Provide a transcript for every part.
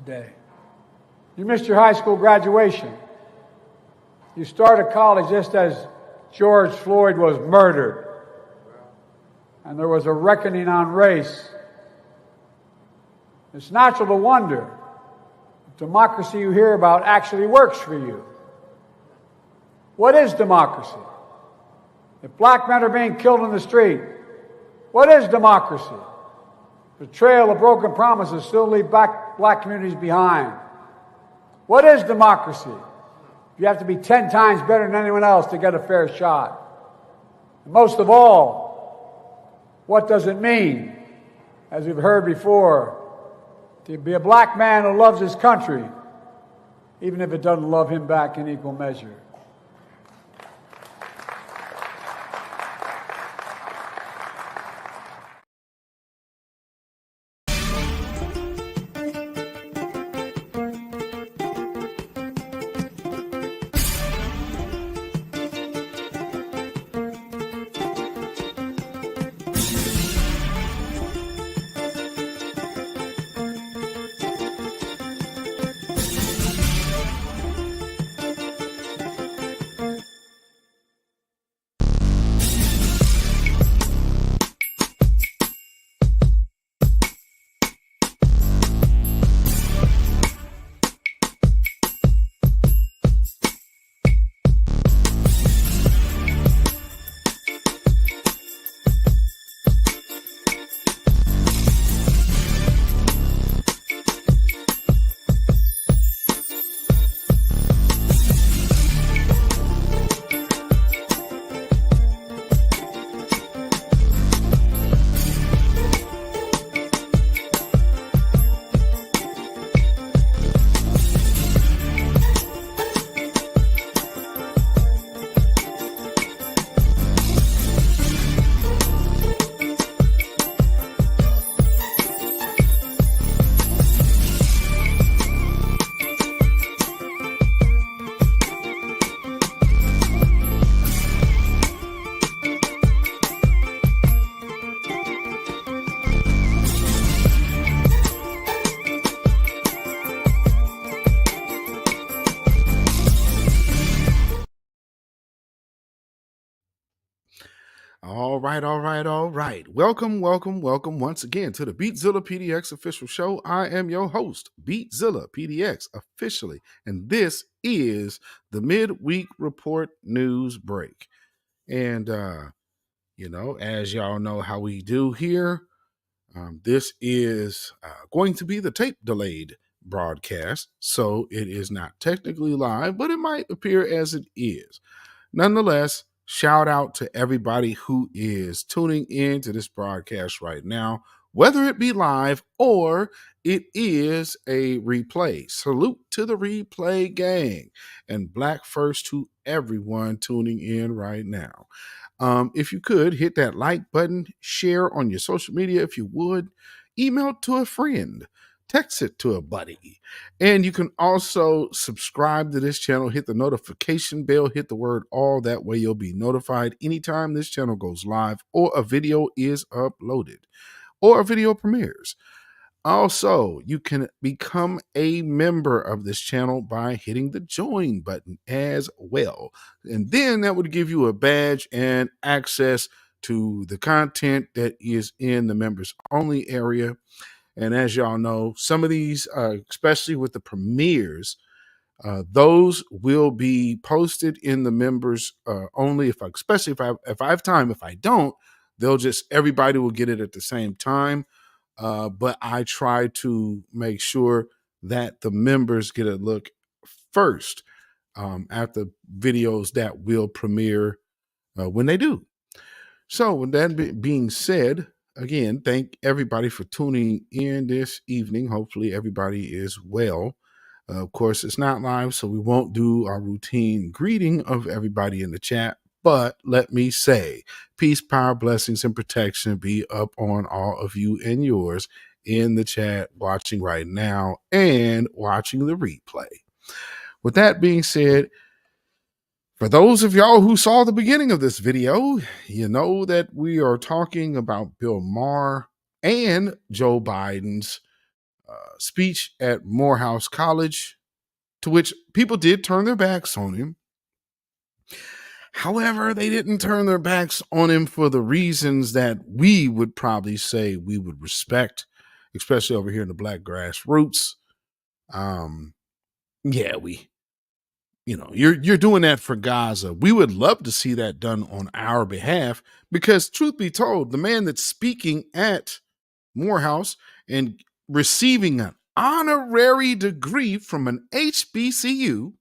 today. You missed your high school graduation. You started college just as George Floyd was murdered. And there was a reckoning on race. It's natural to wonder if democracy you hear about actually works for you. What is democracy? If black men are being killed in the street, what is democracy? The trail of broken promises still leave black communities behind. What is democracy? You have to be 10 times better than anyone else to get a fair shot. And most of all, what does it mean, as we've heard before, to be a black man who loves his country, even if it doesn't love him back in equal measure? All right. Welcome once again to the beatzillapdx official show. I am your host, beatzillapdx officially, and this is the midweek report news break. And, as y'all know how we do here, this is going to be the tape delayed broadcast, so it is not technically live, but it might appear as it is. Nonetheless, shout out to everybody who is tuning in to this broadcast right now, whether it be live or it is a replay. Salute to the replay gang and Black First to everyone tuning in right now. If you could hit that like button, share on your social media if you would, email it to a friend, text it to a buddy. And you can also subscribe to this channel, hit the notification bell, hit the word all. That way you'll be notified anytime this channel goes live or a video is uploaded or a video premieres. Also, you can become a member of this channel by hitting the join button as well. And then that would give you a badge and access to the content that is in the members only area. And as y'all know, some of these, especially with the premieres, those will be posted in the members only. Especially if I have time. If I don't, everybody will get it at the same time. But I try to make sure that the members get a look first at the videos that will premiere when they do. So with that being said, again, thank everybody for tuning in this evening. Hopefully everybody is well. Of course, it's not live, so we won't do our routine greeting of everybody in the chat. But let me say, peace, power, blessings, and protection be up on all of you and yours in the chat, watching right now and watching the replay. With that being said, for those of y'all who saw the beginning of this video, you know that we are talking about Bill Maher and Joe Biden's speech at Morehouse College, to which people did turn their backs on him. However, they didn't turn their backs on him for the reasons that we would probably say we would respect, especially over here in the Black grassroots. You're doing that for Gaza. We would love to see that done on our behalf, because truth be told, the man that's speaking at Morehouse and receiving an honorary degree from an HBCU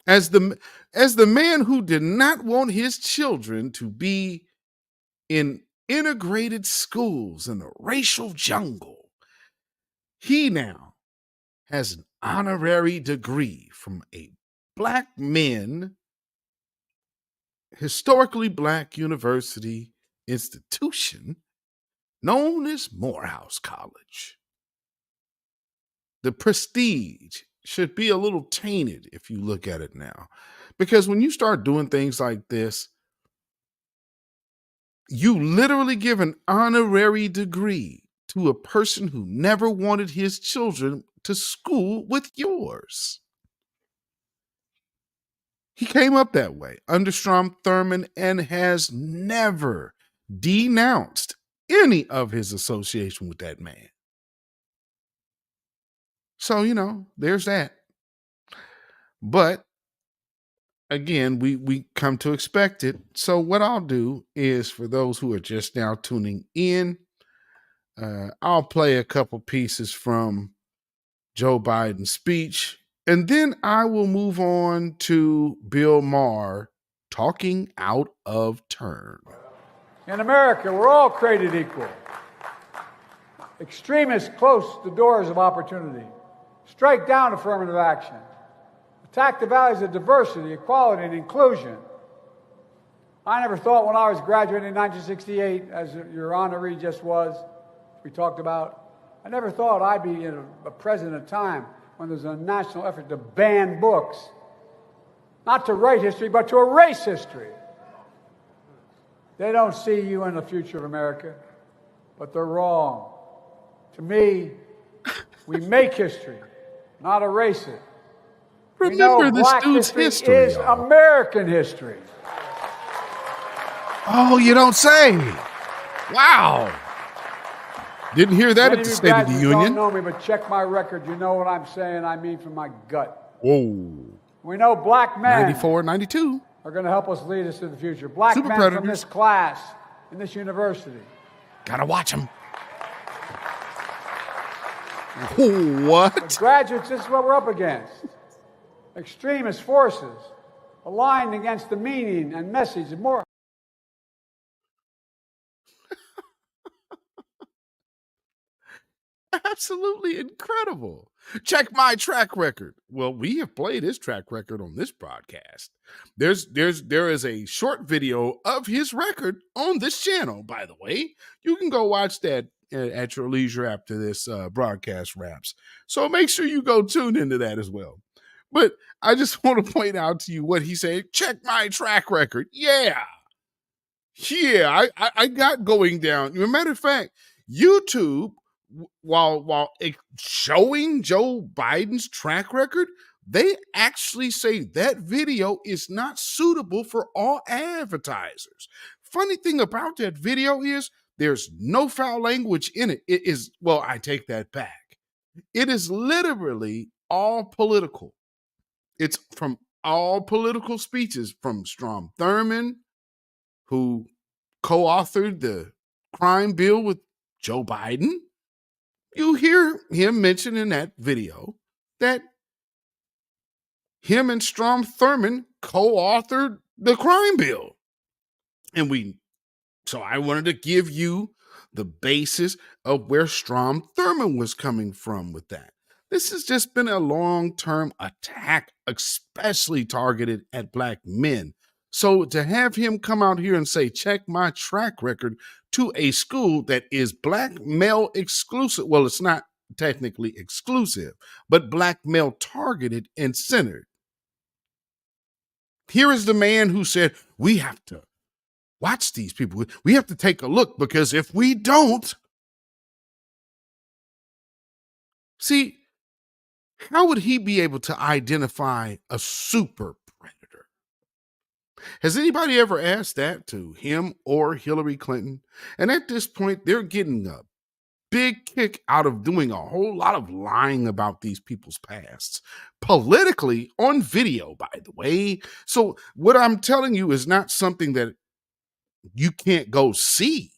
as the man who did not want his children to be in integrated schools in a racial jungle, he now has an honorary degree from a Black men, historically Black university institution known as Morehouse College. The prestige should be a little tainted if you look at it now, because when you start doing things like this, you literally give an honorary degree to a person who never wanted his children to school with yours. He came up that way under Strom Thurmond and has never denounced any of his association with that man. So, there's that. But again, we come to expect it. So what I'll do is, for those who are just now tuning in, I'll play a couple pieces from Joe Biden's speech, and then I will move on to Bill Maher talking out of turn. In America, we're all created equal. Extremists close the doors of opportunity. Strike down affirmative action. Attack the values of diversity, equality, and inclusion. I never thought when I was graduating in 1968, as your honoree just was, we talked about, I never thought I'd be a president at a time when there's a national effort to ban books. Not to write history, but to erase history. They don't see you in the future of America, but they're wrong. To me, we make history, not erase it. Remember this dude's history is American history. Oh, you don't say. Wow. Didn't hear that Many at the of you State of the guys Union. Don't know me, but check my record. You know what I'm saying. I mean from my gut. Whoa. We know black men 94, 92. are going to help us lead us to the future. Black Super men predators. from this class in this university. Gotta watch them. What? But graduates, this is what we're up against. Extremist forces aligned against the meaning and message of Morehouse. Absolutely incredible. Check my track record. Well, we have played his track record on this broadcast. There is a short video of his record on this channel, by the way. You can go watch that at your leisure after this broadcast wraps. So make sure you go tune into that as well. But I just want to point out to you what he said. Check my track record. Yeah, I got going down. As a matter of fact, YouTube, while showing Joe Biden's track record, they actually say that video is not suitable for all advertisers. Funny thing about that video is there's no foul language in it. It is, well, I take that back. It is literally all political. It's from all political speeches from Strom Thurmond, who co-authored the crime bill with Joe Biden. You hear him mention in that video that him and Strom Thurmond co-authored the crime bill. So I wanted to give you the basis of where Strom Thurmond was coming from with that. This has just been a long-term attack, especially targeted at black men. So to have him come out here and say, check my track record to a school that is black male exclusive. Well, it's not technically exclusive, but black male targeted and centered. Here is the man who said, we have to watch these people. We have to take a look, because if we don't, See, how would he be able to identify a super predator? Has anybody ever asked that to him or Hillary Clinton? And at this point, they're getting a big kick out of doing a whole lot of lying about these people's pasts politically on video, by the way. So, what I'm telling you is not something that you can't go see.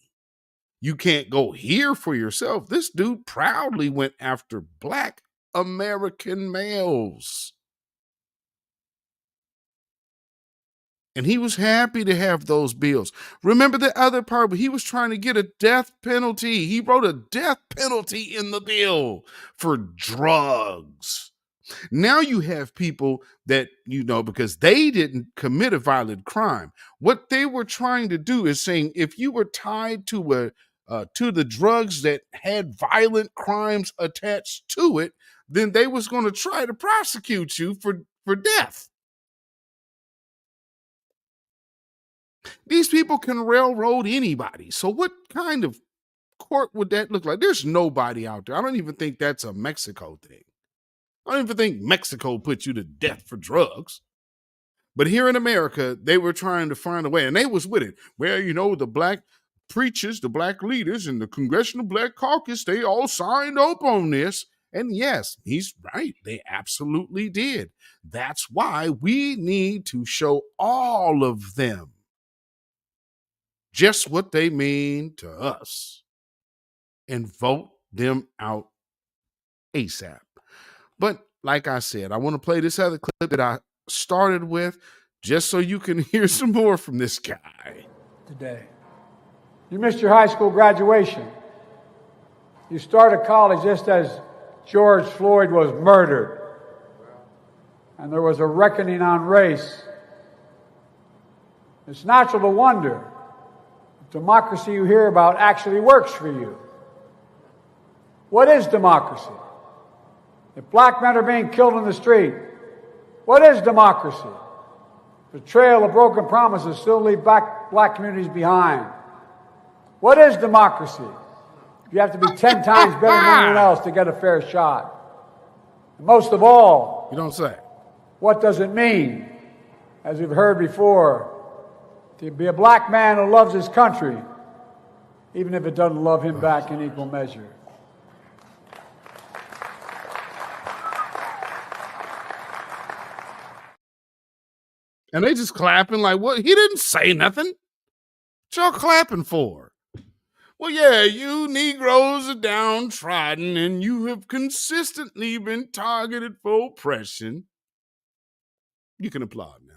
You can't go hear for yourself. This dude proudly went after Black American males. And he was happy to have those bills. Remember the other part where he was trying to get a death penalty. He wrote a death penalty in the bill for drugs. Now you have people that, because they didn't commit a violent crime. What they were trying to do is saying, if you were tied to the drugs that had violent crimes attached to it, then they was going to try to prosecute you for death. These people can railroad anybody. So what kind of court would that look like? There's nobody out there. I don't even think that's a Mexico thing. I don't even think Mexico put you to death for drugs. But here in America, they were trying to find a way, and they was with it. Well, the black preachers, the black leaders, and the Congressional Black Caucus, they all signed up on this. And yes, he's right. They absolutely did. That's why we need to show all of them just what they mean to us and vote them out ASAP. But like I said, I want to play this other clip that I started with just so you can hear some more from this guy. Today, you missed your high school graduation. You started college just as George Floyd was murdered. And there was a reckoning on race. It's natural to wonder if democracy you hear about actually works for you. What is democracy? If black men are being killed in the street, what is democracy? The trail of broken promises still leave black communities behind. What is democracy? You have to be 10 times better than anyone else to get a fair shot. And most of all, you don't say. What does it mean, as we've heard before, to be a black man who loves his country, even if it doesn't love him back in equal measure? And they just clapping like, what? He didn't say nothing. What y'all clapping for? Well, yeah, you Negroes are downtrodden and you have consistently been targeted for oppression. You can applaud now.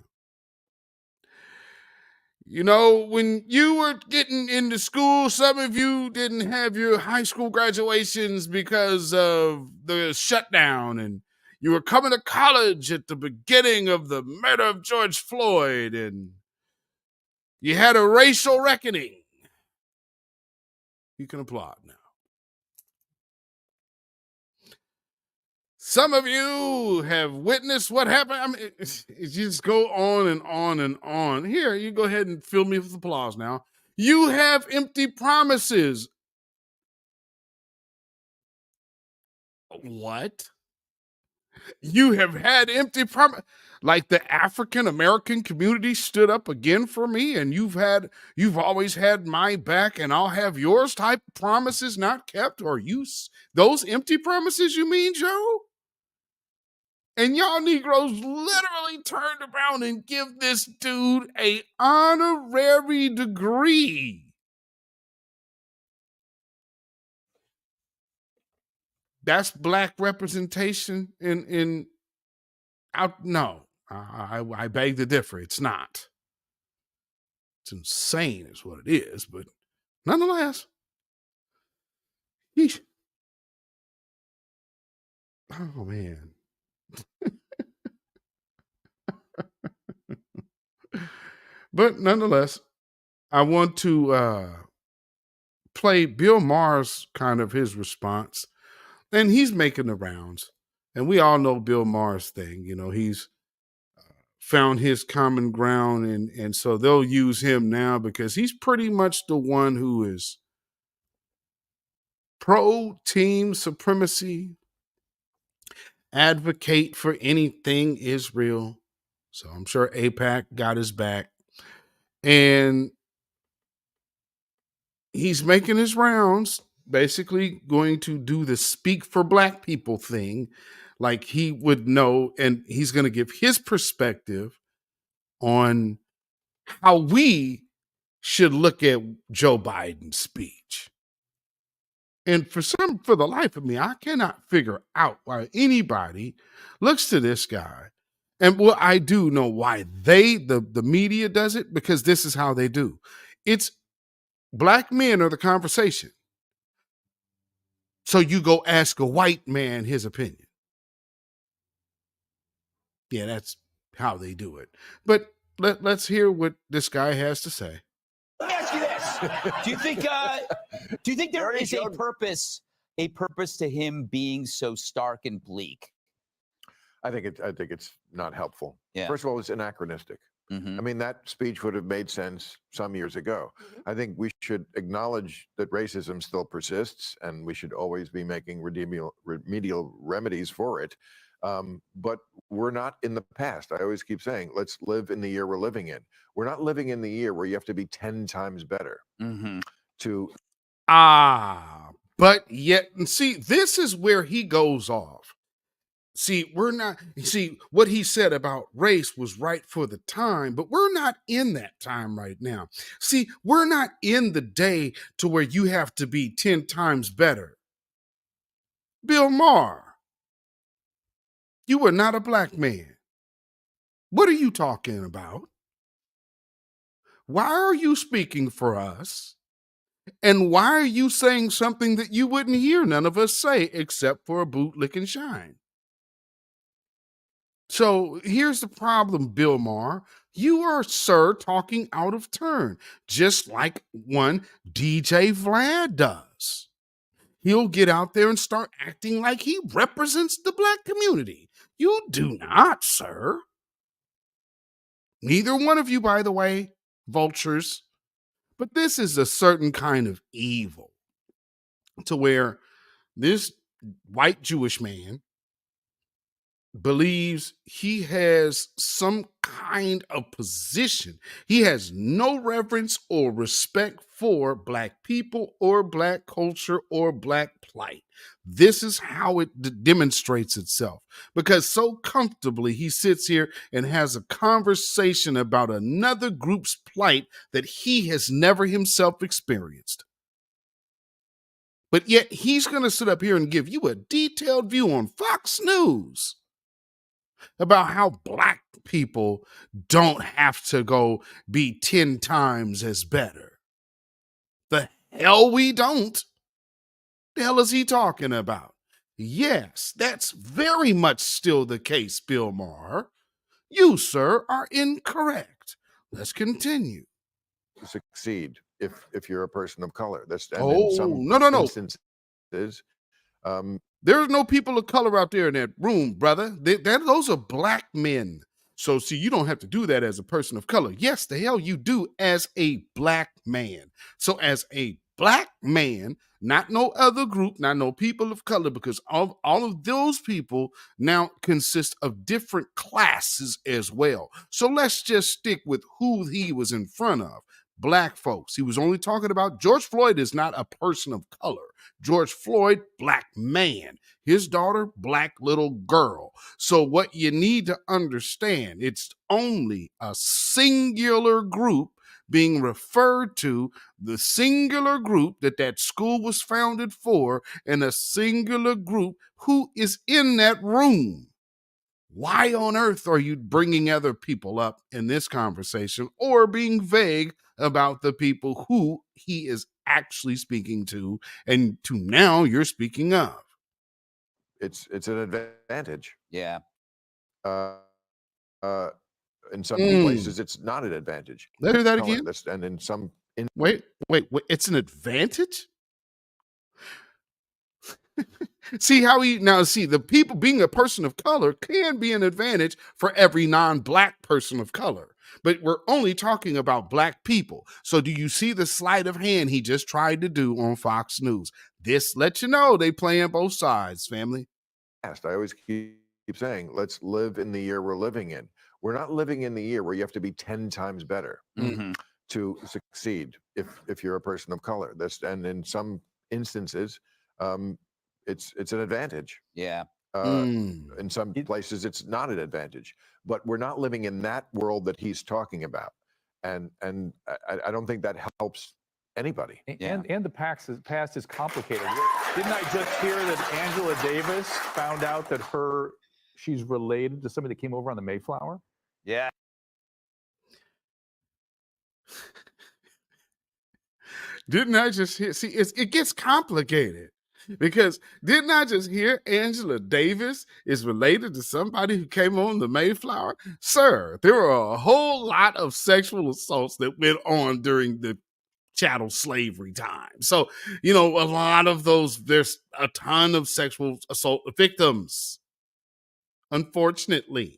When you were getting into school, some of you didn't have your high school graduations because of the shutdown, and you were coming to college at the beginning of the murder of George Floyd, and you had a racial reckoning. You can applaud now. Some of you have witnessed what happened. I mean, it just go on and on and on. Here, you go ahead and fill me with applause now. You have empty promises. What? You have had empty promises. Like the African American community stood up again for me, and you've always had my back, and I'll have yours type promises not kept, or those empty promises you mean, Joe? And y'all Negroes literally turned around and give this dude an honorary degree. That's black representation no. I beg to differ. It's not. It's insane is what it is, but nonetheless. Yeesh. Oh, man. But nonetheless, I want to play Bill Maher's kind of his response. And he's making the rounds. And we all know Bill Maher's thing. He's found his common ground. And so they'll use him now because he's pretty much the one who is pro-team supremacy advocate for anything Israel. So I'm sure AIPAC got his back. And he's making his rounds, basically going to do the speak for black people thing, like he would know, and he's going to give his perspective on how we should look at Joe Biden's speech. And for the life of me, I cannot figure out why anybody looks to this guy. And well, I do know why the media does it, because this is how they do. It's black men are the conversation. So you go ask a white man his opinion. Yeah, that's how they do it. But let's hear what this guy has to say. Let me ask you this: Do you think there is a purpose to him being so stark and bleak? I think it's not helpful. Yeah. First of all, it's anachronistic. Mm-hmm. I mean, that speech would have made sense some years ago. I think we should acknowledge that racism still persists, and we should always be making remedial remedies for it. But we're not in the past. I always keep saying, let's live in the year we're living in. We're not living in the year where you have to be 10 times better to. But yet, see, this is where he goes off. See, what he said about race was right for the time, but we're not in that time right now. See, we're not in the day to where you have to be 10 times better. Bill Maher, you are not a black man. What are you talking about? Why are you speaking for us? And why are you saying something that you wouldn't hear none of us say except for a boot lick and shine? So here's the problem, Bill Maher. You are, sir, talking out of turn, just like one DJ Vlad does. He'll get out there and start acting like he represents the black community. You do not, sir. Neither one of you, by the way, vultures. But this is a certain kind of evil to where this white Jewish man believes he has some kind of position. He has no reverence or respect for black people or black culture or black plight. This is how it demonstrates itself, because so comfortably he sits here and has a conversation about another group's plight that he has never himself experienced. But yet he's going to sit up here and give you a detailed view on Fox News about how black people don't have to go be 10 times as better. The hell we don't. The hell is he talking about? Yes, that's very much still the case, Bill Maher. You, sir, are incorrect. Let's continue. Succeed if you're a person of color. That's in some instances. There's no people of color out there in that room, brother. Those are black men. So, see, you don't have to do that as a person of color. Yes, the hell you do as a black man. So as a black man, not no other group, not no people of color, because all of those people now consist of different classes as well. So let's just stick with who he was in front of. Black folks. He was only talking about George Floyd is not a person of color. George Floyd, black man. His daughter, black little girl. So what you need to understand, it's only a singular group being referred to, the singular group that school was founded for, and a singular group who is in that room. Why on earth are you bringing other people up in this conversation or being vague about the people who he is actually speaking to and to now you're speaking of? It's an advantage. Yeah. In some places, it's not an advantage. Let's hear that again. And in some... Wait, it's an advantage? See how the people being a person of color can be an advantage for every non-black person of color. But we're only talking about black people. So do you see the sleight of hand he just tried to do on Fox News? This lets you know they playing both sides, family. I always keep saying, let's live in the year we're living in. We're not living in the year where you have to be 10 times better to succeed if you're a person of color. And in some instances, it's an advantage. Yeah. In some places, it's not an advantage. But we're not living in that world that he's talking about, and I don't think that helps anybody. And the past is complicated. Didn't I just hear that Angela Davis found out that she's related to somebody that came over on the Mayflower? Yeah. Didn't I just hear? See, it gets complicated because didn't I just hear Angela Davis is related to somebody who came on the Mayflower? Sir, there are a whole lot of sexual assaults that went on during the chattel slavery time. So, a lot of those, there's a ton of sexual assault victims. Unfortunately.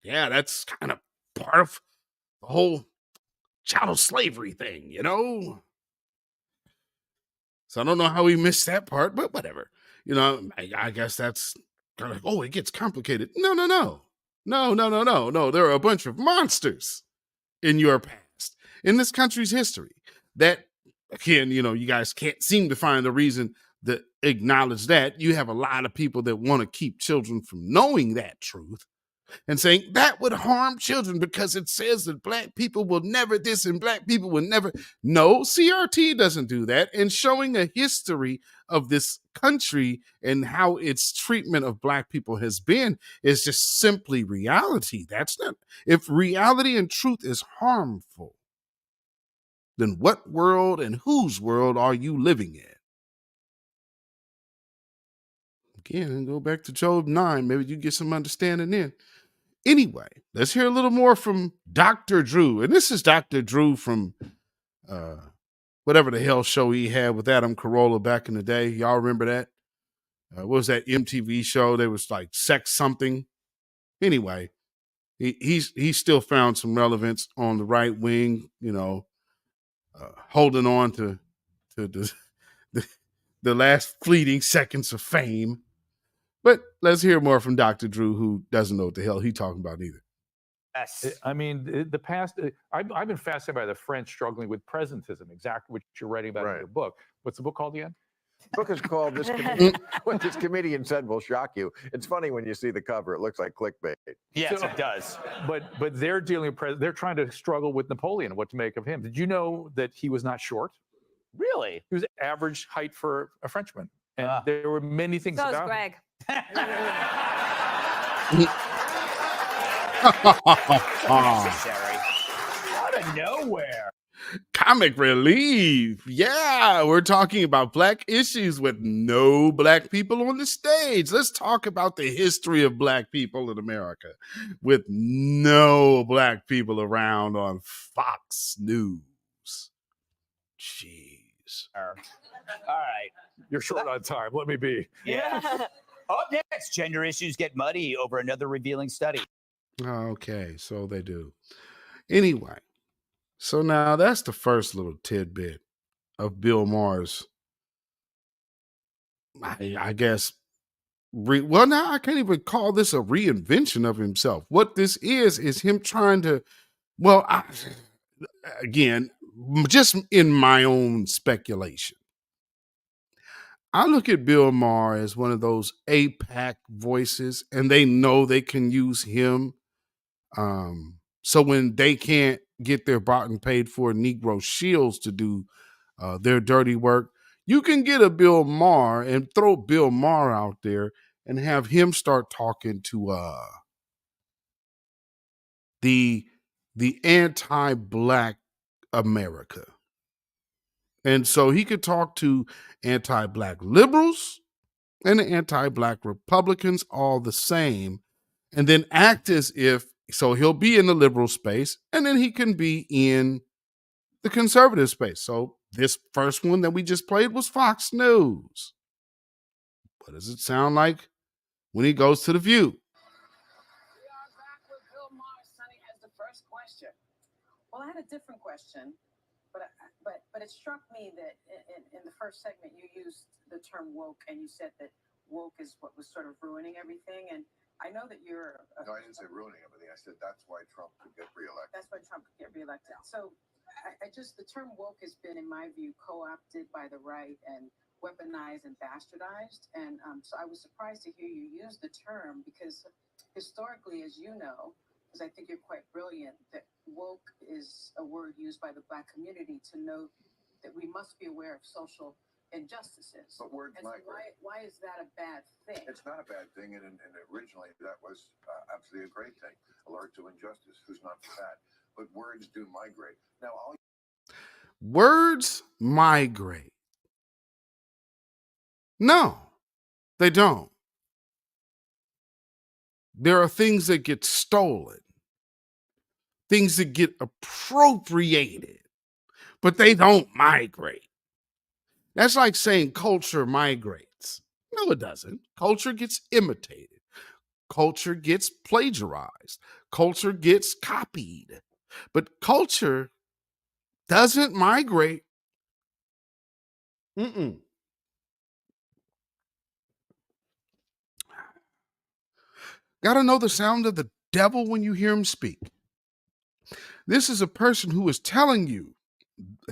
Yeah, that's kind of part of the whole chattel slavery thing, So I don't know how we missed that part, but whatever. I guess that's kind of like, it gets complicated. No. There are a bunch of monsters in your past, in this country's history that, again, you guys can't seem to find a reason to acknowledge that. You have a lot of people that want to keep children from knowing that truth and saying that would harm children because it says that black people will never this and black people will never. No, CRT doesn't do that. And showing a history of this country and how its treatment of black people has been is just simply reality. That's not, if reality and truth is harmful, then what world and whose world are you living in? Again, go back to Job 9. Maybe you get some understanding then. Anyway, let's hear a little more from Dr. Drew. And this is Dr. Drew from whatever the hell show he had with Adam Carolla back in the day. Y'all remember that? What was that MTV show? There was like Sex Something. Anyway, he's still found some relevance on the right wing, holding on to the last fleeting seconds of fame. But let's hear more from Dr. Drew, who doesn't know what the hell he's talking about either. Yes. I mean, the past, I've been fascinated by the French struggling with presentism, exactly what you're writing about in your book. What's the book called again? The book is called What This Comedian Said Will Shock You. It's funny when you see the cover. It looks like clickbait. Yes, it does. But they're dealing with, they're trying to struggle with Napoleon, what to make of him. Did you know that he was not short? Really? He was average height for a Frenchman. And there were many things So is about Greg. Necessary. Out of nowhere. Comic relief. Yeah, we're talking about black issues with no black people on the stage. Let's talk about the history of black people in America with no black people around on Fox News. Jeez. All right. You're short on time. Let me be. Yeah. Up next, gender issues get muddy over another revealing study. Okay, so they do. Anyway, so now that's the first little tidbit of Bill Maher's, I guess, well, now I can't even call this a reinvention of himself. What this is him trying to, well, again, just in my own speculation, I look at Bill Maher as one of those AIPAC voices, and they know they can use him. So when they can't get their bought and paid for Negro shields to do their dirty work, you can get a Bill Maher and throw Bill Maher out there and have him start talking to the anti-black America. And so he could talk to anti-black liberals and the anti-black Republicans all the same, and then act as if, so he'll be in the liberal space, and then he can be in the conservative space. So this first one that we just played was Fox News. What does it sound like when he goes to The View? We are back with Bill Maher. Sonny has the first question. Well, I had a different question, but it struck me that in the first segment you used the term woke, and you said that woke is what was sort of ruining everything. And I know that you're. No, I didn't say ruining everything. I said that's why Trump could get reelected. That's why Trump could get reelected. So I just, the term woke has been, in my view, co-opted by the right and weaponized and bastardized. And so I was surprised to hear you use the term because historically, as you know, because I think you're quite brilliant, that woke is a word used by the Black community to note that we must be aware of social injustices. But words And so migrate. why is that a bad thing? It's not a bad thing, and originally that was absolutely a great thing. Alert to injustice. Who's not for that? But words do migrate. Now, Words migrate. No, they don't. There are things that get stolen, things that get appropriated, but they don't migrate. That's like saying culture migrates. No, it doesn't. Culture gets imitated. Culture gets plagiarized. Culture gets copied. But culture doesn't migrate. Mm-mm. Gotta know the sound of the devil when you hear him speak. This is a person who is telling you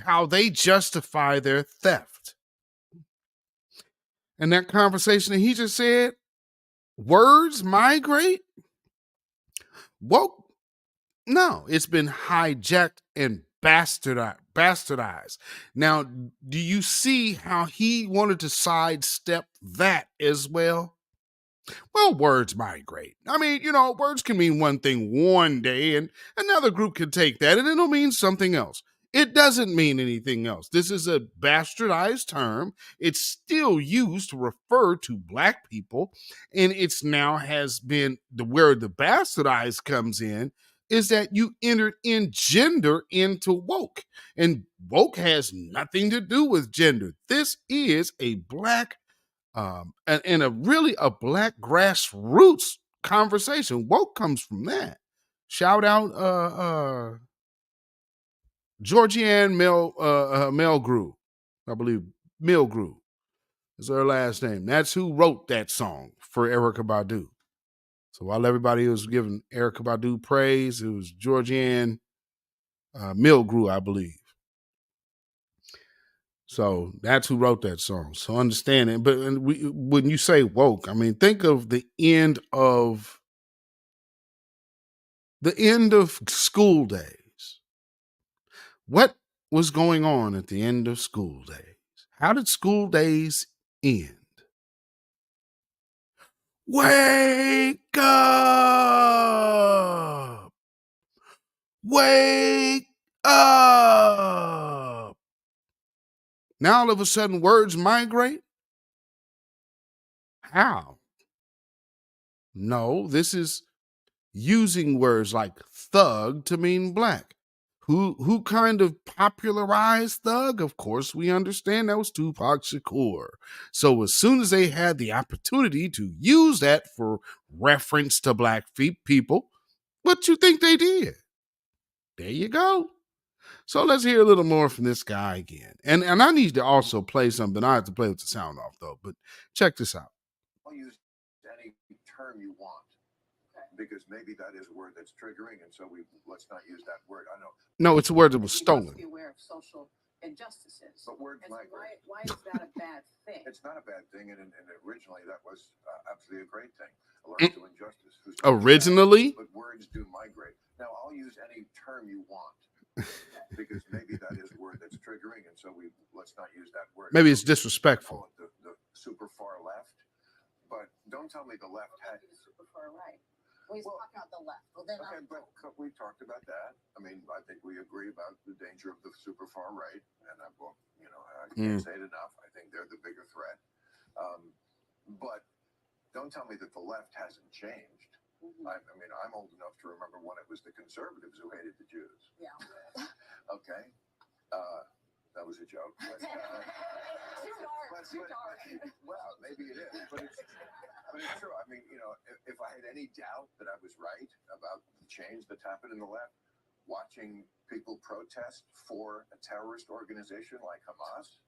how they justify their theft. And that conversation that he just said, words migrate? Woke? No, it's been hijacked and bastardized. Now, do you see how he wanted to sidestep that as well? Well, words migrate. I mean, words can mean one thing one day and another group can take that and it'll mean something else. It doesn't mean anything else. This is a bastardized term. It's still used to refer to Black people, and it's now has been where the bastardized comes in is that you entered in gender into woke, and woke has nothing to do with gender. This is a Black and a really a Black grassroots conversation. Woke comes from that. Shout out Georgianne Melgrew, I believe Milgrew is her last name. That's who wrote that song for Erykah Badu. So while everybody was giving Erykah Badu praise, it was Georgianne Milgrew, I believe. So that's who wrote that song. So understand it. But when you say woke, I mean, think of the end of school days. What was going on at the end of school days? How did school days end? Wake up! Wake up! Now all of a sudden words migrate? How? No, this is using words like thug to mean Black. Who kind of popularized thug? Of course, we understand that was Tupac Shakur. So as soon as they had the opportunity to use that for reference to Black people, what you think they did? There you go. So let's hear a little more from this guy again. And I need to also play something. I have to play with the sound off though, but check this out. I'll use any term you want. Because maybe that is a word that's triggering, and so let's not use that word. I know. No, it's a word that was stolen. Be aware of social injustices. But words migrate. Why is that a bad thing? It's not a bad thing, and originally that was absolutely a great thing. Alert to injustice. Originally? But words do migrate. Now, I'll use any term you want. Because maybe that is a word that's triggering, and so let's not use that word. Maybe it's disrespectful. The super far left, but don't tell me the left had the super far right. We talk about the left. Well, then okay, but we talked about that. I mean, I think we agree about the danger of the super far right, and I can't say it enough. I think they're the bigger threat. But don't tell me that the left hasn't changed. Mm-hmm. I mean, I'm old enough to remember when it was the conservatives who hated the Jews. Yeah. Okay. That was a joke. But, too dark. Well, maybe it is, but it's true. I mean, if I had any doubt that I was right about the change that's happened in the left, watching people protest for a terrorist organization like Hamas,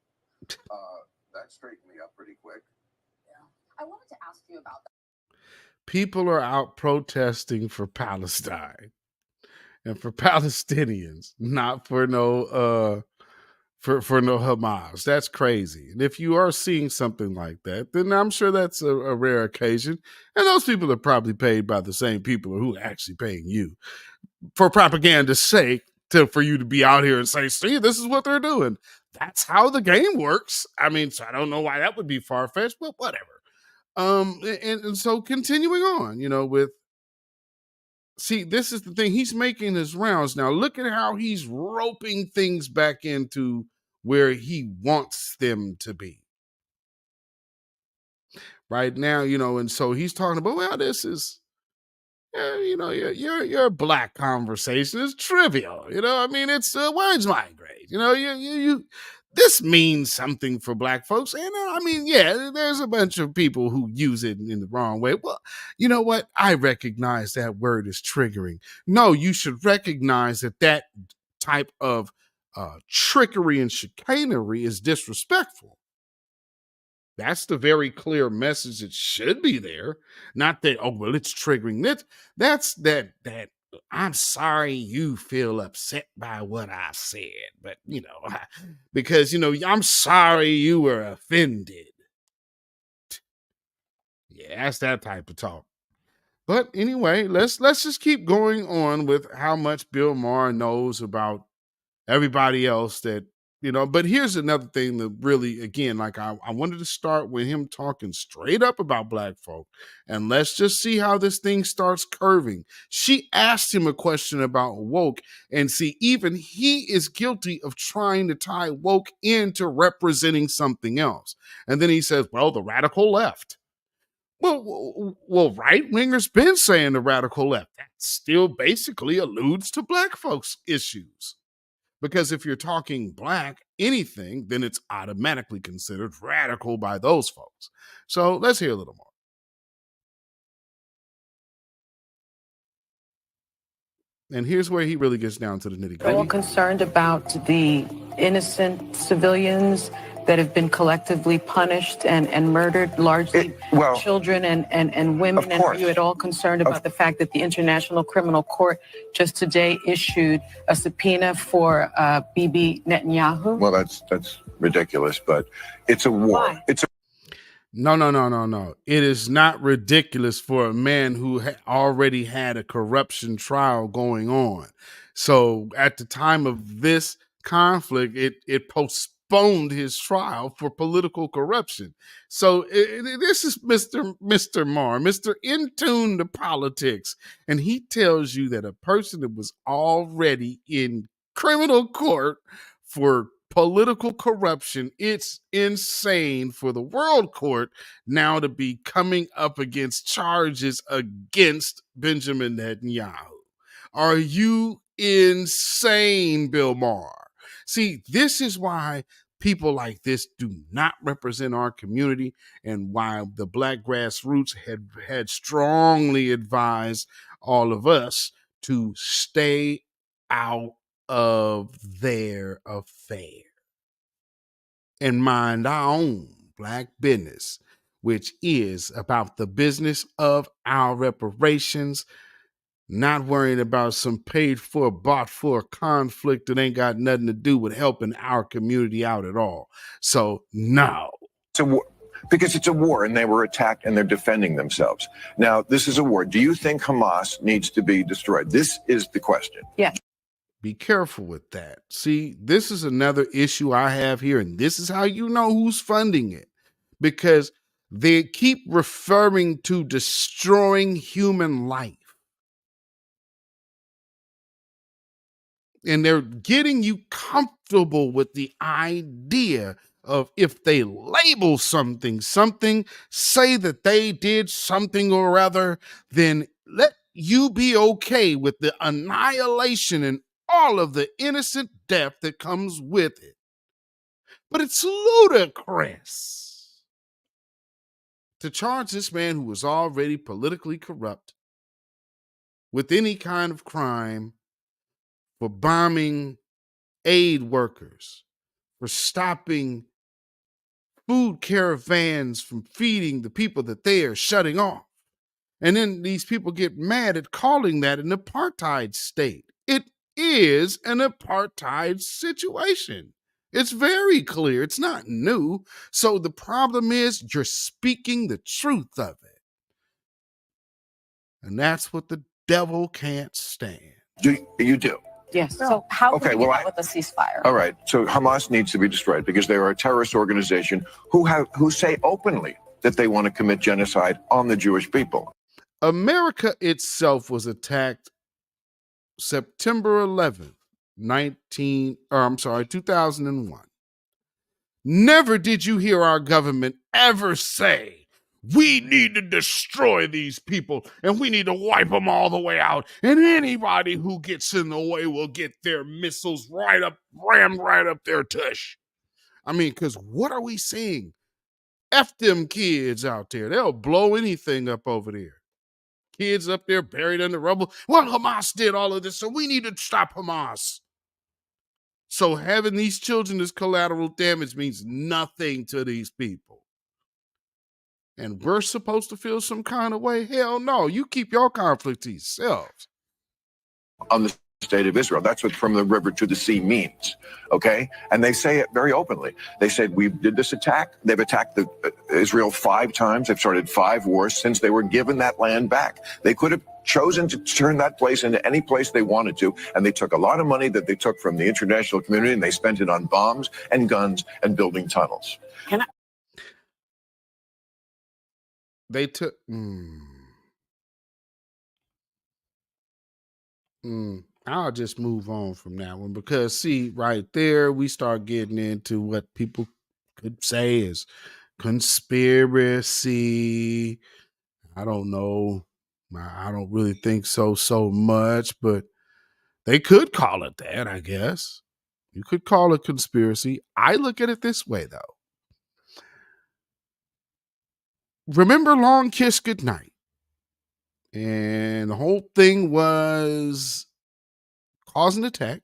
that straightened me up pretty quick. Yeah. I wanted to ask you about that. People are out protesting for Palestine and for Palestinians, not for no for no Hamas. That's crazy. And if you are seeing something like that, then I'm sure that's a rare occasion. And those people are probably paid by the same people who are actually paying you for propaganda's sake for you to be out here and say, see, this is what they're doing. That's how the game works. I mean, so I don't know why that would be far-fetched, but whatever. And so continuing on, with see, this is the thing. He's making his rounds now. Look at how he's roping things back into where he wants them to be right now, and so he's talking about, well, this is, your black conversation is trivial. I mean, it's words migrate. This means something for black folks. And I mean, yeah, there's a bunch of people who use it in the wrong way. Well, you know what? I recognize that word is triggering. No, you should recognize that type of trickery and chicanery is disrespectful. That's the very clear message that should be there. Not that, oh, well, it's triggering this. That's that I'm sorry you feel upset by what I said, but because I'm sorry you were offended. Yeah, that's that type of talk. But anyway, let's just keep going on with how much Bill Maher knows about everybody else that, but here's another thing that really, again, like I wanted to start with him talking straight up about black folk, and let's just see how this thing starts curving. She asked him a question about woke, and see, even he is guilty of trying to tie woke into representing something else. And then he says, well, the radical left. Well, right-wingers been saying the radical left. That still basically alludes to black folks' issues. Because if you're talking black anything, then it's automatically considered radical by those folks. So let's hear a little more. And here's where he really gets down to the nitty-gritty. We're all concerned about the innocent civilians that have been collectively punished and murdered, largely children and women. And are you at all concerned about the fact that the International Criminal Court just today issued a subpoena for Bibi Netanyahu? Well, that's ridiculous, but it's a war. Why? No. It is not ridiculous for a man who already had a corruption trial going on. So at the time of this conflict, it postponed his trial for political corruption. So this is Mr. Maher, Mr. In tune to politics. And he tells you that a person that was already in criminal court for political corruption, it's insane for the world court now to be coming up against charges against Benjamin Netanyahu. Are you insane, Bill Maher? See, this is why people like this do not represent our community, and why the black grassroots had strongly advised all of us to stay out of their affair and mind our own black business, which is about the business of our reparations, not worrying about some paid for, bought for conflict that ain't got nothing to do with helping our community out at all. So no. It's a war. Because it's a war, and they were attacked and they're defending themselves. Now, this is a war. Do you think Hamas needs to be destroyed? This is the question. Yes. Be careful with that. See, this is another issue I have here, and this is how you know who's funding it. Because they keep referring to destroying human life. And they're getting you comfortable with the idea of, if they label something, say that they did something or other, then let you be okay with the annihilation and all of the innocent death that comes with it. But it's ludicrous to charge this man who was already politically corrupt with any kind of crime for bombing aid workers, for stopping food caravans from feeding the people that they are shutting off. And then these people get mad at calling that an apartheid state. It is an apartheid situation. It's very clear. It's not new. So the problem is you're speaking the truth of it. And that's what the devil can't stand. You do? Yes. So how can we get out with a ceasefire? All right. So Hamas needs to be destroyed because they are a terrorist organization who say openly that they want to commit genocide on the Jewish people. America itself was attacked September 11th, 2001. Never did you hear our government ever say, we need to destroy these people and we need to wipe them all the way out. And anybody who gets in the way will get their missiles rammed right up their tush. I mean, because what are we seeing? F them kids out there. They'll blow anything up over there. Kids up there buried under rubble. Well, Hamas did all of this, so we need to stop Hamas. So having these children as collateral damage means nothing to these people. And we're supposed to feel some kind of way? Hell no. You keep your conflict to yourselves. On the state of Israel. That's what from the river to the sea means. Okay? And they say it very openly. They said, we did this attack. They've attacked Israel 5 times. They've started 5 wars since they were given that land back. They could have chosen to turn that place into any place they wanted to. And they took a lot of money that they took from the international community and they spent it on bombs and guns and building tunnels. They took... I'll just move on from that one because, see, right there, we start getting into what people could say is conspiracy. I don't know. I don't really think so much, but they could call it that, I guess. You could call it conspiracy. I look at it this way, though. Remember Long Kiss Goodnight? And the whole thing was cause an attack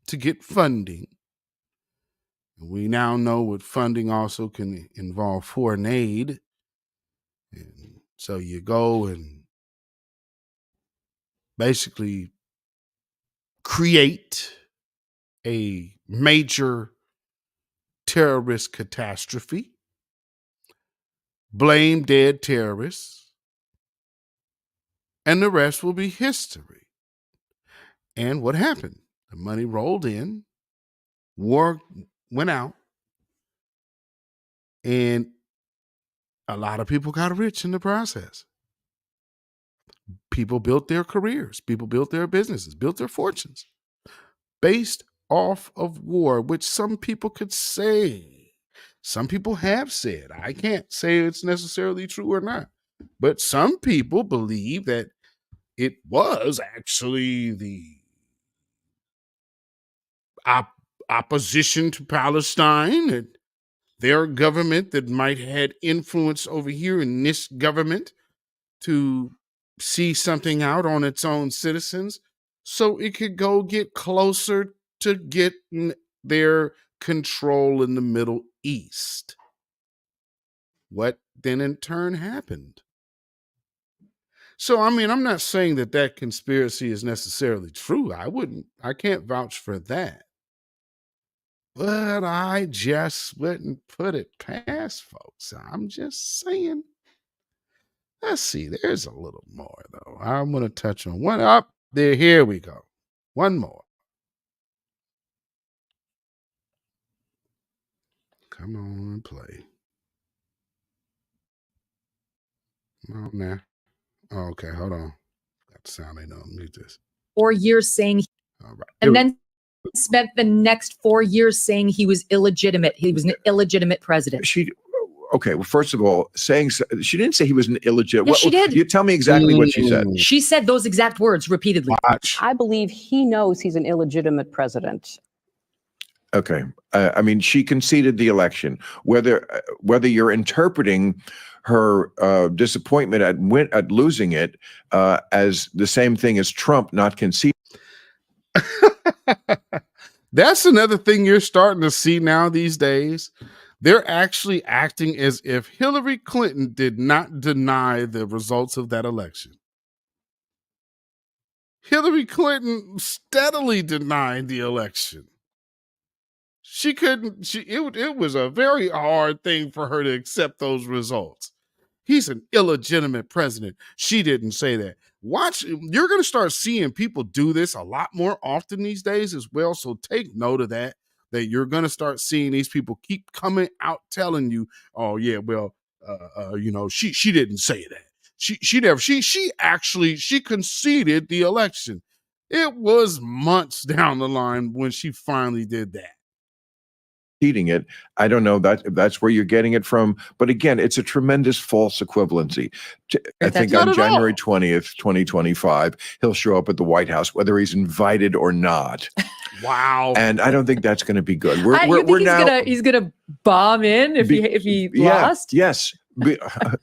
to get funding. We now know what funding also can involve foreign aid. And so you go and basically create a major terrorist catastrophe, blame dead terrorists, and the rest will be history. And what happened? The money rolled in, war went out, and a lot of people got rich in the process. People built their careers, people built their businesses, built their fortunes based off of war, which some people could say. Some people have said. I can't say it's necessarily true or not. But some people believe that it was actually the opposition to Palestine, that their government that might have had influence over here in this government to see something out on its own citizens so it could go get closer to getting their control in the Middle East. What then in turn happened? So, I mean, I'm not saying that conspiracy is necessarily true. I can't vouch for that. But I just wouldn't put it past folks. I'm just saying. Let's see. There's a little more, though. I'm going to touch on one up there. Here we go. One more. Come on and play. Come on now. Oh, okay, hold on. Got the sound ain't on. Mute this. 4 years saying, all right. And then spent the next 4 years saying he was illegitimate. He was an illegitimate president. Okay, well, first of all, she didn't say he was an illegitimate. Yes, she did. You tell me exactly what she said. She said those exact words repeatedly. Watch. I believe he knows he's an illegitimate president. Okay, I mean, she conceded the election. Whether you're interpreting her disappointment at losing it as the same thing as Trump not conceding. That's another thing you're starting to see now these days. They're actually acting as if Hillary Clinton did not deny the results of that election. Hillary Clinton steadily denied the election. She couldn't, it was a very hard thing for her to accept those results. He's an illegitimate president. She didn't say that. Watch, you're going to start seeing people do this a lot more often these days as well. So take note of that you're going to start seeing these people keep coming out telling you, oh yeah, well, she didn't say that. She conceded the election. It was months down the line when she finally did that. It. I don't know if that's where you're getting it from. But again, it's a tremendous false equivalency. I think on January 20th, 2025, he'll show up at the White House, whether he's invited or not. Wow. And I don't think that's going to be good. He's gonna bomb in if he lost? Yes.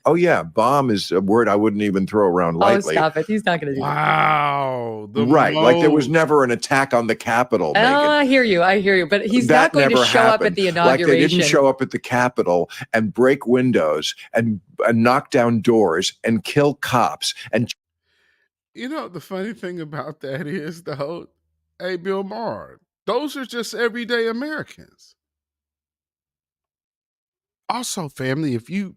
Oh yeah, bomb is a word I wouldn't even throw around lightly. Oh, stop it! He's not going to do that. Wow, right? Like there was never an attack on the Capitol. I hear you, but he's not going to show up at the inauguration. Like they didn't show up at the Capitol and break windows and knock down doors and kill cops. And you know the funny thing about that is, though, hey, Bill Maher, those are just everyday Americans. Also, family, if you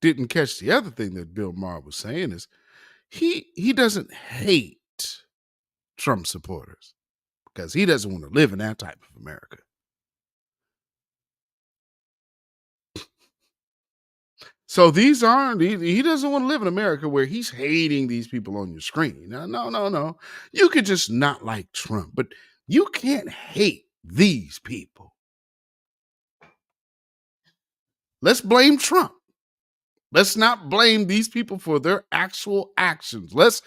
didn't catch the other thing that Bill Maher was saying is he doesn't hate Trump supporters because he doesn't want to live in that type of America. So he doesn't want to live in America where he's hating these people on your screen. No. You could just not like Trump, but you can't hate these people. Let's blame Trump. Let's not blame these people for their actual actions. Let's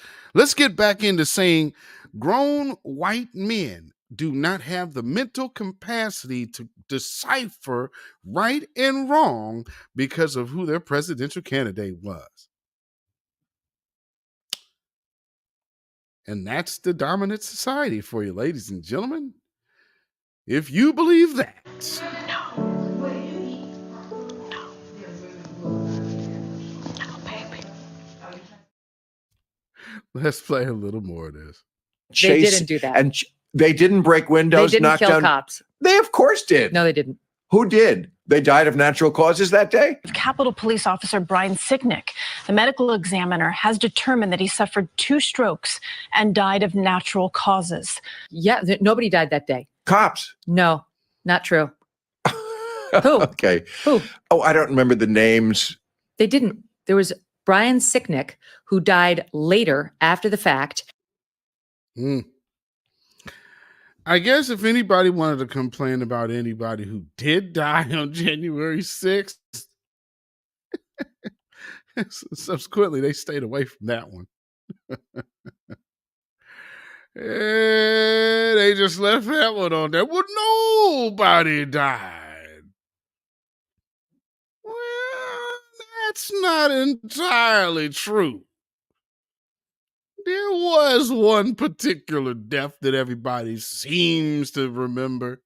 get back into saying grown white men do not have the mental capacity to decipher right and wrong because of who their presidential candidate was. And that's the dominant society for you, ladies and gentlemen. If you believe that. Let's play a little more of this. They didn't do that. And they didn't break windows, they didn't kill cops. They of course did. No, they didn't. Who did? They died of natural causes that day? Capitol Police Officer Brian Sicknick, the medical examiner, has determined that he suffered 2 strokes and died of natural causes. Yeah, nobody died that day. Cops? No, not true. Who? Okay. Who? Oh, I don't remember the names. They didn't. There was Brian Sicknick, who died later after the fact. I guess if anybody wanted to complain about anybody who did die on January 6th, subsequently, they stayed away from that one. They just left that one on there. Well, nobody died. Well, that's not entirely true. There was one particular death that everybody seems to remember.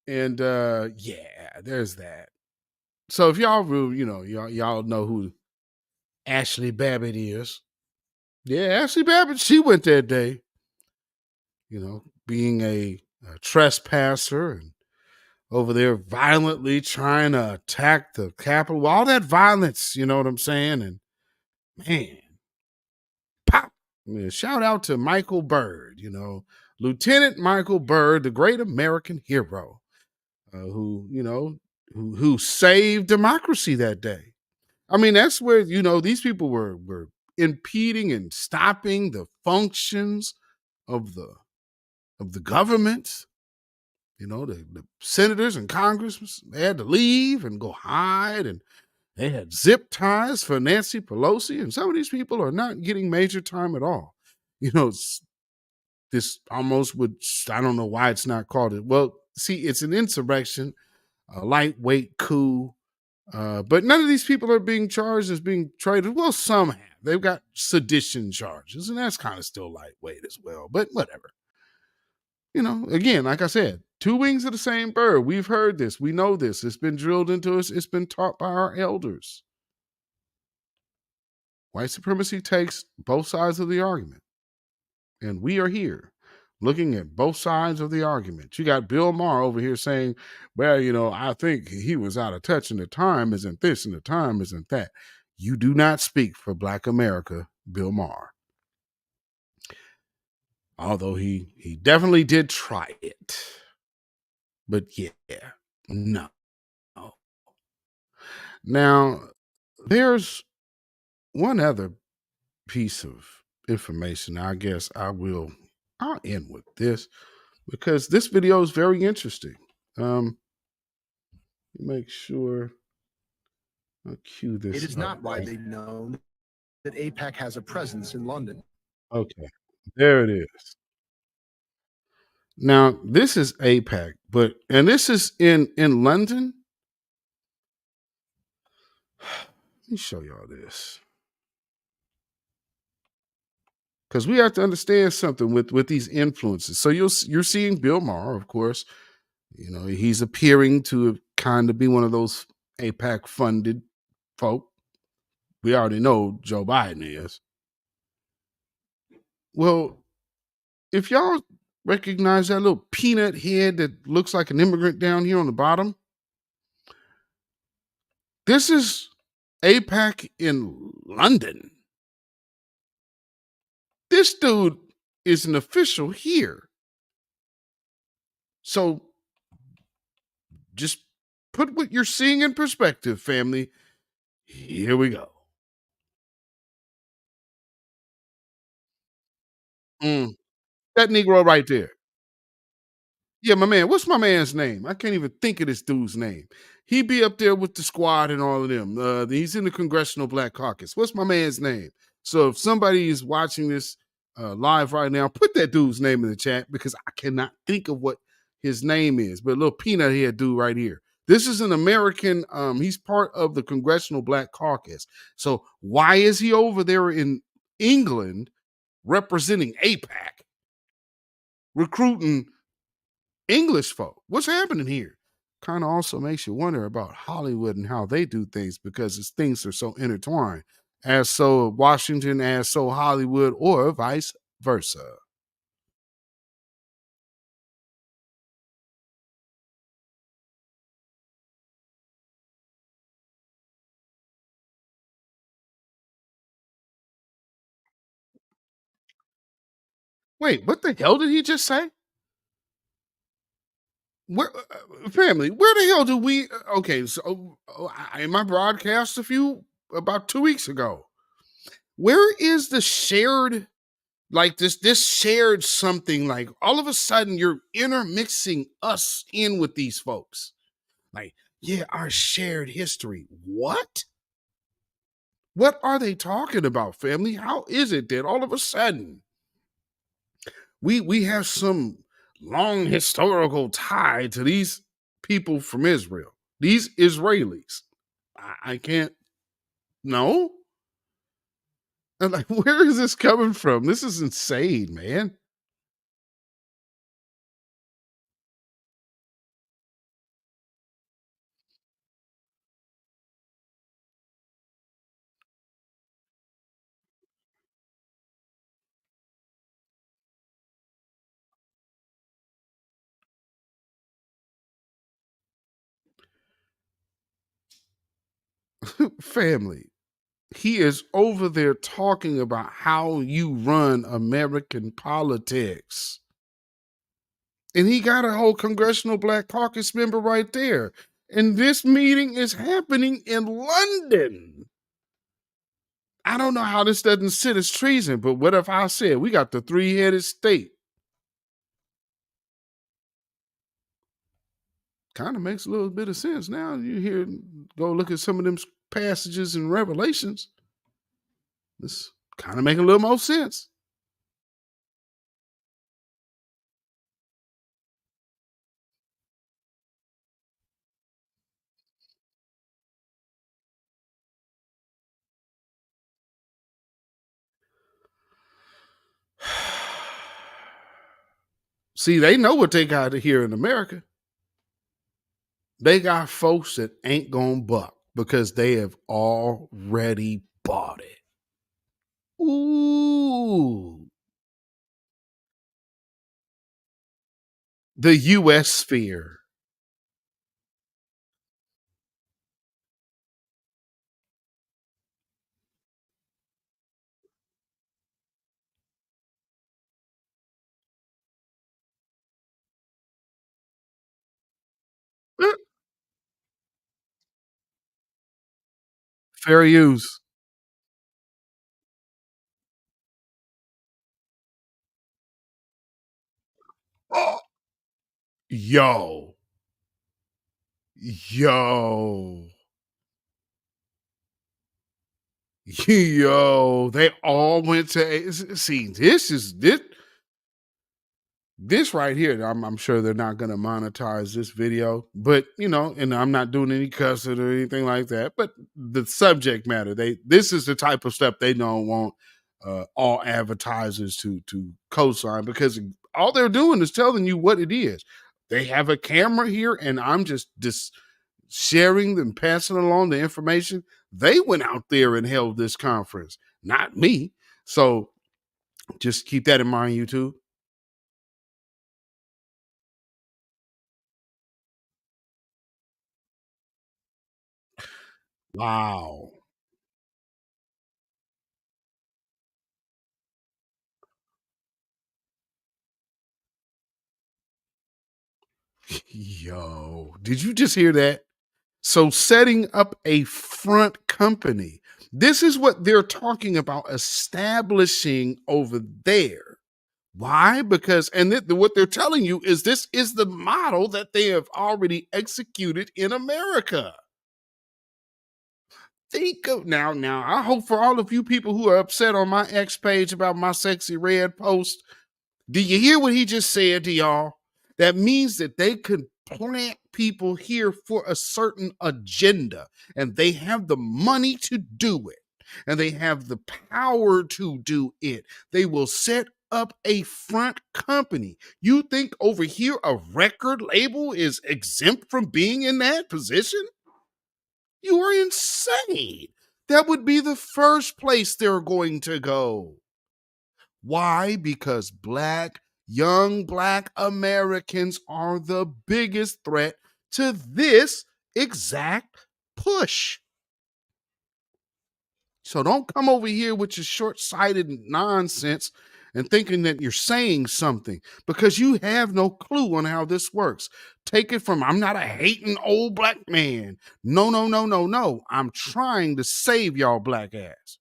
And there's that. So if y'all know who Ashley Babbitt is. Yeah, Ashley Babbitt, she went that day. Being a trespasser and over there violently trying to attack the Capitol. All that violence, you know what I'm saying? And man, pop. Shout out to Michael Byrd, Lieutenant Michael Byrd, the great American hero, who saved democracy that day. I mean, that's where, these people were impeding and stopping the functions of the government. The senators and congressmen, they had to leave and go hide, and they had zip ties for Nancy Pelosi, and some of these people are not getting major time at all. This almost would, I don't know why it's not called it. Well, see, it's an insurrection, a lightweight coup, but none of these people are being charged as being traitors. Well, some have. They've got sedition charges, and that's kind of still lightweight as well, but whatever. Again, like I said, two wings of the same bird. We've heard this. We know this. It's been drilled into us. It's been taught by our elders. White supremacy takes both sides of the argument. And we are here looking at both sides of the argument. You got Bill Maher over here saying, well, I think he was out of touch and the time isn't this and the time isn't that. You do not speak for Black America, Bill Maher. Although he definitely did try it. But no. Now, there's one other piece of information. I guess I'll end with this because this video is very interesting. Make sure I'll cue this. It is not widely known that AIPAC has a presence in London. Okay, there it is. Now, this is AIPAC, and this is in London. Let me show y'all this. Because we have to understand something with these influences. So you're seeing Bill Maher, of course. He's appearing to kind of be one of those AIPAC funded folk. We already know Joe Biden is. Well, if y'all recognize that little peanut head that looks like an immigrant down here on the bottom, this is AIPAC in London. This dude is an official here. So just put what you're seeing in perspective, family. Here we go. That Negro right there. Yeah, my man. What's my man's name? I can't even think of this dude's name. He be up there with the squad and all of them. He's in the Congressional Black Caucus. What's my man's name? So if somebody is watching this live right now, put that dude's name in the chat because I cannot think of what his name is. But a little peanut head dude right here. This is an American. He's part of the Congressional Black Caucus. So why is he over there in England representing AIPAC, recruiting English folk? What's happening here? Kind of also makes you wonder about Hollywood and how they do things because things are so intertwined. As so Washington, as so Hollywood, or vice versa. Wait, what the hell did he just say? Where, family, where the hell do we? Okay, so in my broadcast about 2 weeks ago, where is the shared, like this shared something? Like all of a sudden you're intermixing us in with these folks. Like, yeah, our shared history. What? What are they talking about, family? How is it that all of a sudden we have some long historical tie to these people from Israel, these Israelis? I can't. No. And like, where is this coming from? This is insane, man. Family, he is over there talking about how you run American politics. And he got a whole Congressional Black Caucus member right there. And this meeting is happening in London. I don't know how this doesn't sit as treason, but what if I said we got the three-headed state? Kind of makes a little bit of sense now. You hear, go look at some of them passages in Revelations. This kind of make a little more sense. See, they know what they got here in America. They got folks that ain't gonna buck because they have already bought it. Ooh. The US sphere. Fair use. Oh, yo. Yo. Yo. They all went to see, this right here. I'm sure they're not going to monetize this video, but and I'm not doing any cussing or anything like that. But the subject matter, this is the type of stuff they don't want all advertisers to co-sign, because all they're doing is telling you what it is. They have a camera here, and I'm just sharing and passing along the information. They went out there and held this conference, not me. So just keep that in mind, YouTube. Wow. Yo, did you just hear that? So setting up a front company. This is what they're talking about establishing over there. Why? Because, what they're telling you is this is the model that they have already executed in America. Think of now, I hope for all of you people who are upset on my X page about my sexy red post, do you hear what he just said to y'all? That means that they could plant people here for a certain agenda, and they have the money to do it, and they have the power to do it. They will set up a front company. You think over here a record label is exempt from being in that position? You are insane. That would be the first place they're going to go. Why? Because young black Americans are the biggest threat to this exact push. So don't come over here with your short-sighted nonsense and thinking that you're saying something, because you have no clue on how this works. Take it from, I'm not a hating old black man. No, no, no, no, no. I'm trying to save y'all black ass.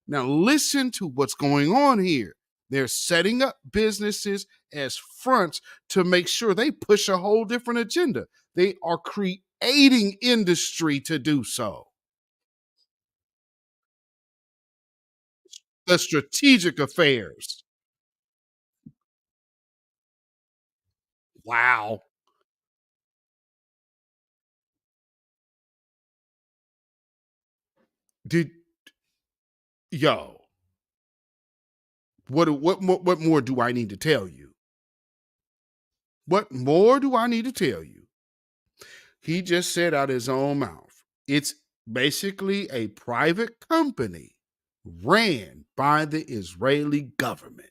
Now listen to what's going on here. They're setting up businesses as fronts to make sure they push a whole different agenda. They are creating industry to do so. The strategic affairs. Wow. Did yo, what more do I need to tell you? What more do I need to tell you? He just said out his own mouth. It's basically a private company ran by the Israeli government.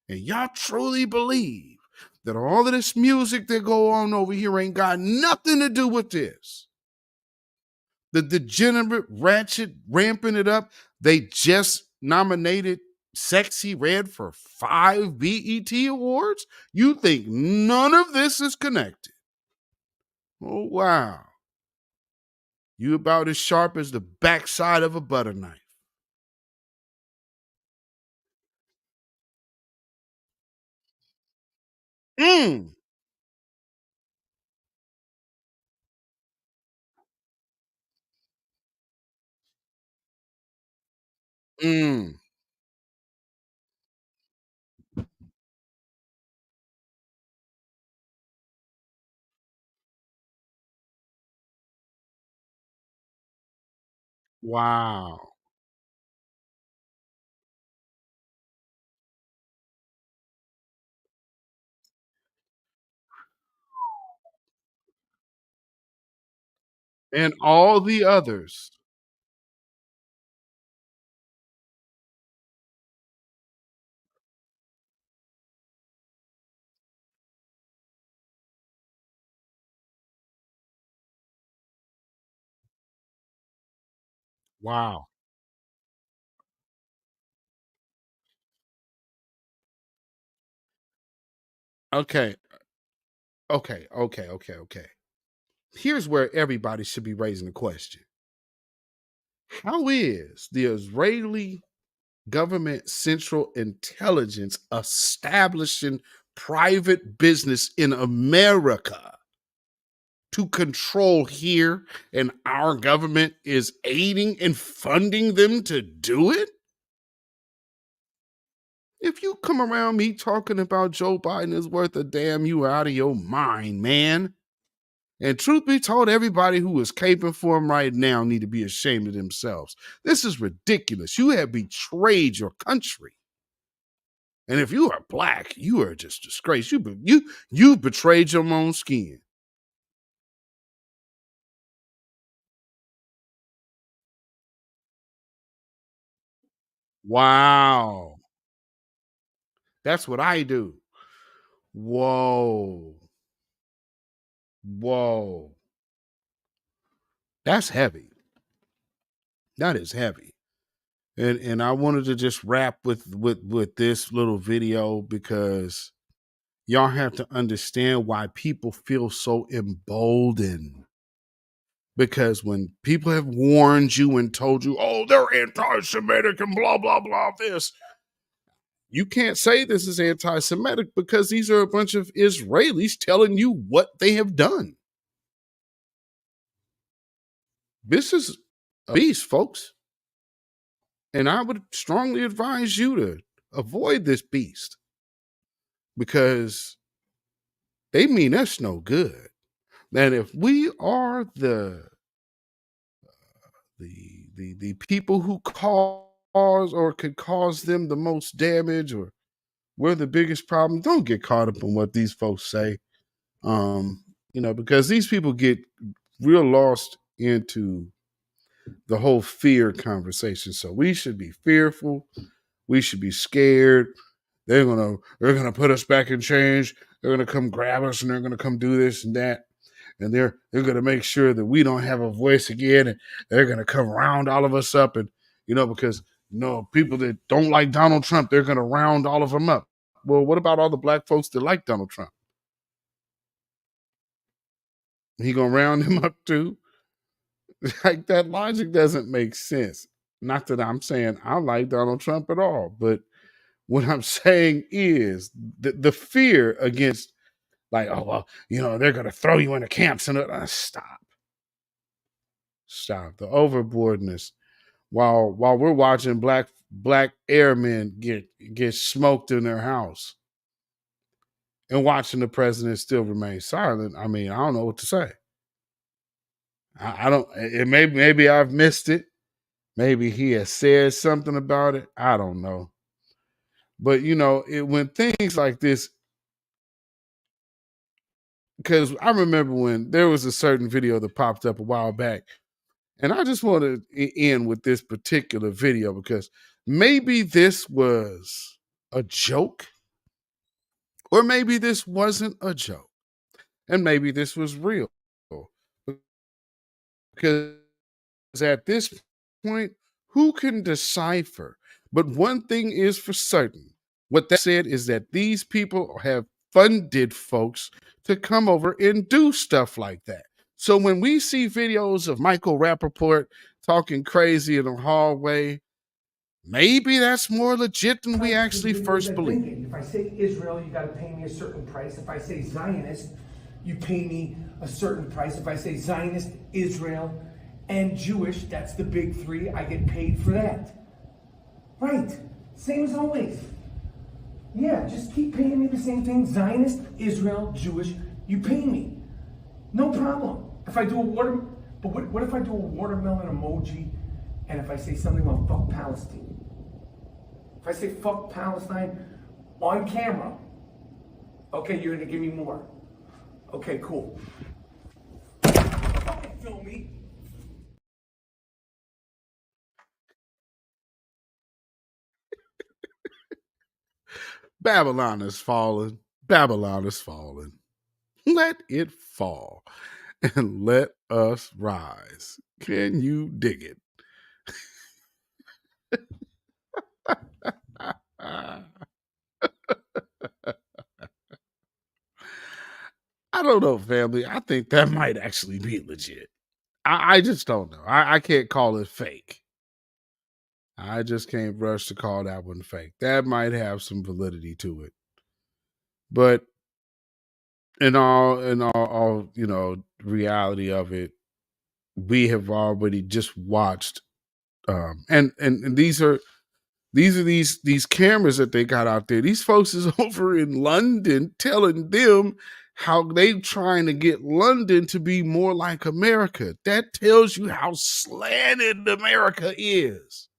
And y'all truly believe that all of this music that go on over here ain't got nothing to do with this? The degenerate, ratchet, ramping it up. They just nominated Sexy Red for 5 BET Awards? You think none of this is connected? Oh, wow. You about as sharp as the backside of a butter knife. Mm. Mm. Wow. And all the others. Wow. Okay. Okay. Here's where everybody should be raising the question. How is the Israeli government central intelligence establishing private business in America to control here, and our government is aiding and funding them to do it? If you come around me talking about Joe Biden is worth a damn, you are out of your mind, man. And truth be told, everybody who is caping for him right now need to be ashamed of themselves. This is ridiculous. You have betrayed your country. And if you are black, you are just disgraced. You betrayed your own skin. Wow. That's what I do. Whoa. That's heavy. That is heavy. And I wanted to just wrap with this little video because y'all have to understand why people feel so emboldened. Because when people have warned you and told you, oh, they're anti-Semitic and blah, blah, blah, this, you can't say this is anti-Semitic because these are a bunch of Israelis telling you what they have done. This is a beast, folks. And I would strongly advise you to avoid this beast because they mean us no good. That if we are the people who cause or could cause them the most damage, or we're the biggest problem, don't get caught up in what these folks say. Because these people get real lost into the whole fear conversation. So we should be fearful. We should be scared. They're gonna put us back in chains. They're gonna come grab us and they're gonna come do this and that. And they're gonna make sure that we don't have a voice again. And they're gonna come round all of us up. And because people that don't like Donald Trump, they're gonna round all of them up. Well, what about all the black folks that like Donald Trump? He gonna round him up too? Like, that logic doesn't make sense. Not that I'm saying I like Donald Trump at all, but what I'm saying is the fear against, like, oh, well, they're going to throw you into camps and stop. The overboardness. While we're watching black airmen get smoked in their house and watching the president still remain silent, I mean, I don't know what to say. I don't. Maybe I've missed it. Maybe he has said something about it. I don't know. But when things like this, because I remember when there was a certain video that popped up a while back, and I just want to end with this particular video because maybe this was a joke, or maybe this wasn't a joke, and maybe this was real. Because at this point, who can decipher? But one thing is for certain. What that said is that these people have funded folks to come over and do stuff like that. So when we see videos of Michael Rappaport talking crazy in the hallway, maybe that's more legit than we actually first believed. If I say Israel, you got to pay me a certain price. If I say Zionist, you pay me a certain price. If I say Zionist, Israel, and Jewish, that's the big three, I get paid for that. Right. Same as always. Yeah, just keep paying me the same thing. Zionist, Israel, Jewish, you pay me. No problem. If I do what if I do a watermelon emoji and if I say something about fuck Palestine? If I say fuck Palestine on camera, okay, you're gonna give me more. Okay, cool. Fucking film me. Babylon is fallen. Babylon is fallen. Let it fall and let us rise. Can you dig it? I don't know, family. I think that might actually be legit. I just don't know. I can't call it fake. I just can't rush to call that one fake. That might have some validity to it. But in all reality of it, we have already just watched and these cameras that they got out there. These folks is over in London telling them how they trying to get London to be more like America. That tells you how slanted America is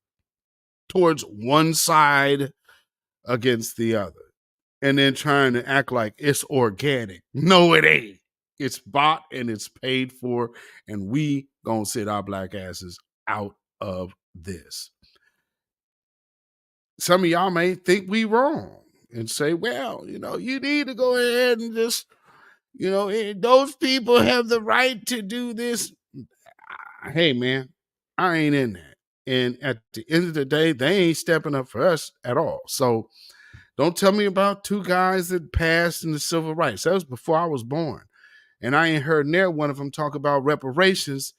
towards one side against the other. And then trying to act like it's organic. No, it ain't. It's bought and it's paid for, and we gonna sit our black asses out of this. Some of y'all may think we wrong and say, well, you need to go ahead and just, those people have the right to do this. Hey, man, I ain't in that. And at the end of the day, they ain't stepping up for us at all. So don't tell me about two guys that passed in the civil rights. That was before I was born. And I ain't heard near one of them talk about reparations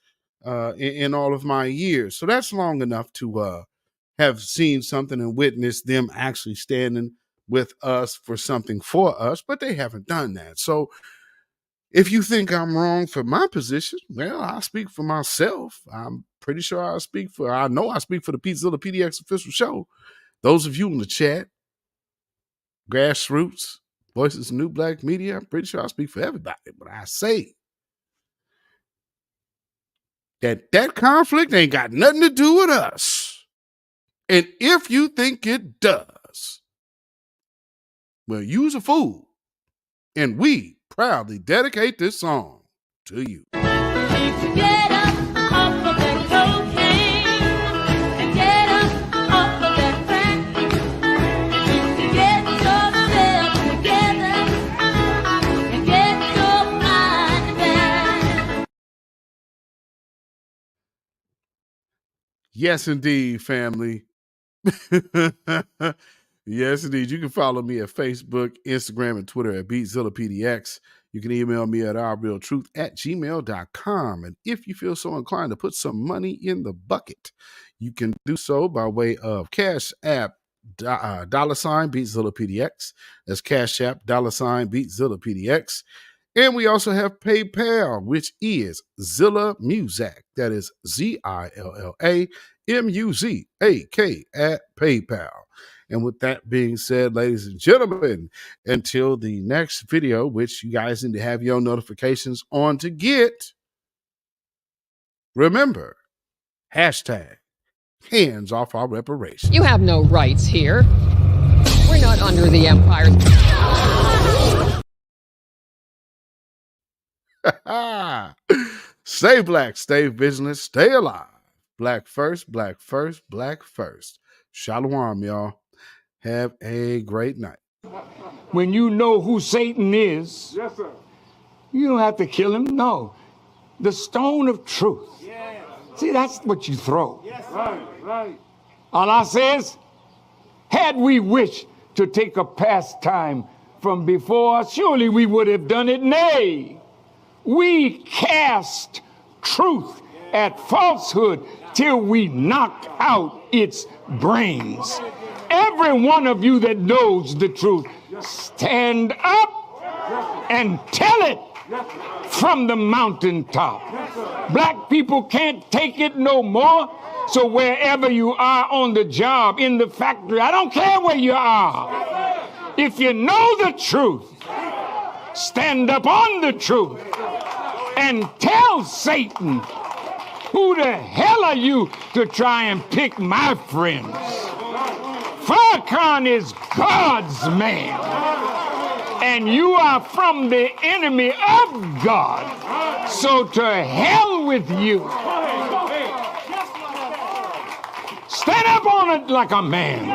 in all of my years. So that's long enough to have seen something and witnessed them actually standing with us for something for us, but they haven't done that. So if you think I'm wrong for my position, well, I speak for myself. I'm pretty sure I speak for the Beatzilla PDX official show. Those of you in the chat, grassroots, Voices of New Black Media, I'm pretty sure I speak for everybody, but I say that conflict ain't got nothing to do with us. And if you think it does, well, you's a fool. And we proudly dedicate this song to you. Get up off of that cocaine and get up off of that crack. Get yourself together and get your mind back. Yes, indeed, family. Yes, indeed. You can follow me at Facebook, Instagram, and Twitter at beatzillapdx. You can email me at ourrealtruth@gmail.com. And if you feel so inclined to put some money in the bucket, you can do so by way of CashApp, $beatzillapdx. That's CashApp, $beatzillapdx. And we also have PayPal, which is Zilla Muzak. That is ZILLAMUZAK at PayPal. And with that being said, ladies and gentlemen, until the next video, which you guys need to have your notifications on to get, remember, hashtag hands off our reparations. You have no rights here. We're not under the empire. Stay black, stay vigilant, stay alive. Black first, black first, black first. Shalom, y'all. Have a great night. When you know who Satan is, yes, sir, you don't have to kill him. No. The stone of truth. Yes. See, that's what you throw. Yes, right. Allah says, had we wished to take a pastime from before, surely we would have done it. Nay, we cast truth at falsehood till we knock out its brains. Every one of you that knows the truth, stand up and tell it from the mountaintop. Black people can't take it no more. So wherever you are on the job, in the factory, I don't care where you are. If you know the truth, stand up on the truth and tell Satan, who the hell are you to try and pick my friends? Farrakhan is God's man, and you are from the enemy of God. So to hell with you. Stand up on it like a man.